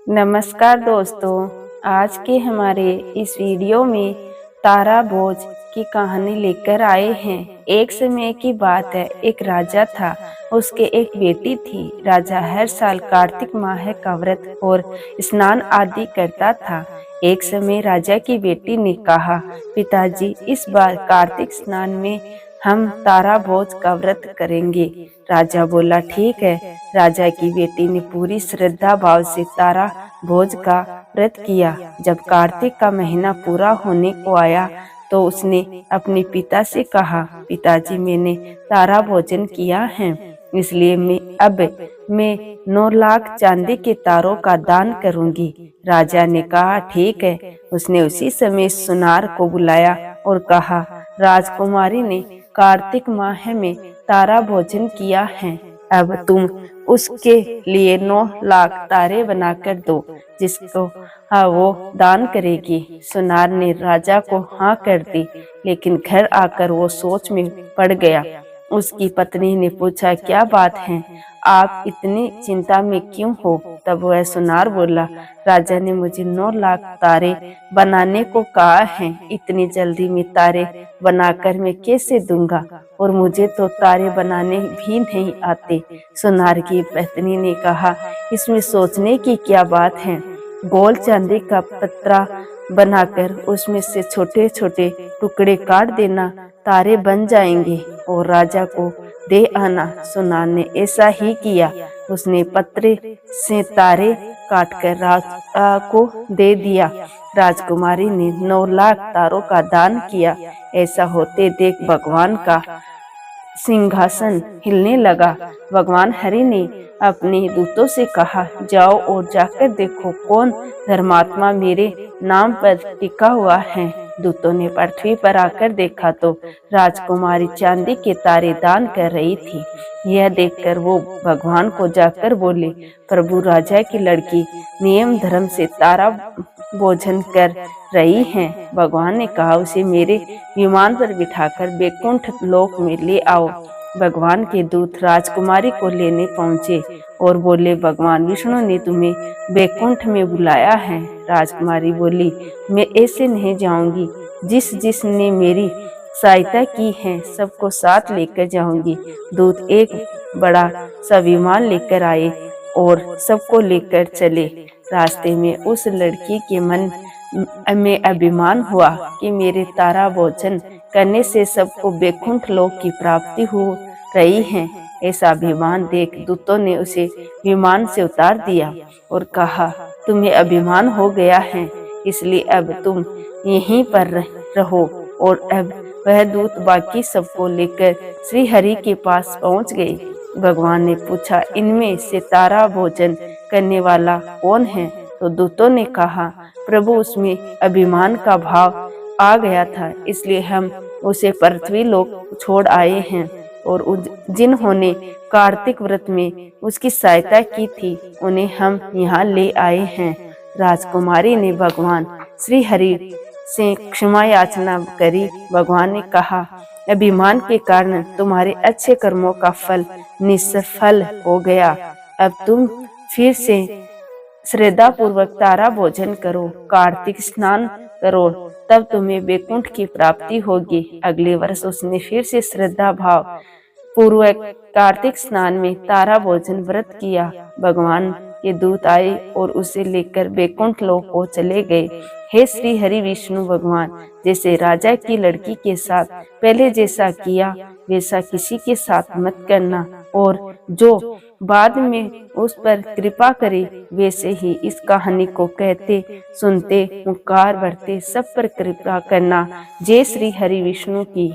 नमस्कार दोस्तों। आज के हमारे इस वीडियो में तारा बोझ की कहानी लेकर आए हैं। एक समय की बात है, एक राजा था, उसके एक बेटी थी। राजा हर साल कार्तिक माह का व्रत और स्नान आदि करता था। एक समय राजा की बेटी ने कहा, पिताजी, इस बार कार्तिक स्नान में हम तारा भोज का व्रत करेंगे। राजा बोला, ठीक है। राजा की बेटी ने पूरी श्रद्धा भाव से तारा भोज का व्रत किया। जब कार्तिक का महीना पूरा होने को आया तो उसने अपने पिता से कहा, पिताजी, मैंने तारा भोजन किया है, इसलिए मैं 9 लाख चांदी के तारों का दान करूंगी। राजा ने कहा, ठीक है। उसने उसी समय सुनार को बुलाया और कहा, राजकुमारी ने कार्तिक माह में तारा भोजन किया है, अब तुम उसके लिए 9 लाख तारे बनाकर दो, जिसको वो दान करेगी। सुनार ने राजा को हाँ कर दी, लेकिन घर आकर वो सोच में पड़ गया। उसकी पत्नी ने पूछा, क्या बात है, आप इतनी चिंता में क्यों हो? तब वह सुनार बोला, राजा ने मुझे 9 लाख तारे बनाने को कहा है, इतनी जल्दी में तारे बनाकर मैं कैसे दूंगा, और मुझे तो तारे बनाने भी नहीं आते। सुनार की पत्नी ने कहा, इसमें सोचने की क्या बात है, गोल चांदी का पत्रा बनाकर उसमें से छोटे छोटे टुकड़े काट देना, तारे बन जाएंगे और राजा को दे आना। सुनार ने ऐसा ही किया। उसने पत्रे से तारे काटकर राजा को दे दिया। राजकुमारी ने 9 लाख तारों का दान किया। ऐसा होते देख भगवान का सिंहासन हिलने लगा। भगवान हरि ने अपने दूतों से कहा, जाओ और जाकर देखो कौन धर्मात्मा मेरे नाम पर टिका हुआ है। दूतों ने पृथ्वी पर आकर देखा तो राजकुमारी चांदी के तारे दान कर रही थी। यह देखकर वो भगवान को जाकर बोले, प्रभु, राजा की लड़की नियम धर्म से तारा भोजन कर रही है। भगवान ने कहा, उसे मेरे विमान पर बिठाकर बैकुंठ लोक में ले आओ। भगवान के दूत राजकुमारी को लेने पहुँचे और बोले, भगवान विष्णु ने तुम्हें बैकुंठ में बुलाया है। राजकुमारी बोली, मैं ऐसे नहीं जाऊंगी, जिसने मेरी सहायता की है सबको साथ लेकर जाऊंगी। दूत एक बड़ा सा विमान लेकर आए और सबको लेकर चले। रास्ते में उस लड़की के मन में अभिमान हुआ कि मेरे तारा भोजन करने से सबको बैकुंठ लोक की प्राप्ति हो रही है। ऐसा अभिमान देख दूतों ने उसे विमान से उतार दिया और कहा, तुम्हें अभिमान हो गया है, इसलिए अब तुम यहीं पर रहो। और अब वह दूत बाकी सबको लेकर श्री हरि के पास पहुंच गए। भगवान ने पूछा, इनमें से तारा भोजन करने वाला कौन है? तो दूतों ने कहा, प्रभु, उसमें अभिमान का भाव आ गया था, इसलिए हम उसे पृथ्वी लोक छोड़ आए हैं, और जिन्होंने कार्तिक व्रत में उसकी सहायता की थी उन्हें हम यहाँ ले आए हैं। राजकुमारी ने भगवान श्री हरि से क्षमा याचना करी। भगवान ने कहा, अभिमान के कारण तुम्हारे अच्छे कर्मों का फल निष्फल हो गया। अब तुम फिर से श्रद्धा पूर्वक तारा भोजन करो, कार्तिक स्नान करो, तब तुम्हें बैकुंठ की प्राप्ति होगी। अगले वर्ष उसने फिर से श्रद्धा भाव पूर्वक कार्तिक स्नान में तारा भोजन व्रत किया। भगवान के दूत आए और उसे लेकर बैकुंठ लोक को चले गए। हे श्री हरि विष्णु भगवान, जैसे राजा की लड़की के साथ पहले जैसा किया वैसा किसी के साथ मत करना, और जो बाद में उस पर कृपा करे वैसे ही इस कहानी को कहते सुनते पुकार बढ़ते सब पर कृपा करना। जय श्री हरि विष्णु की।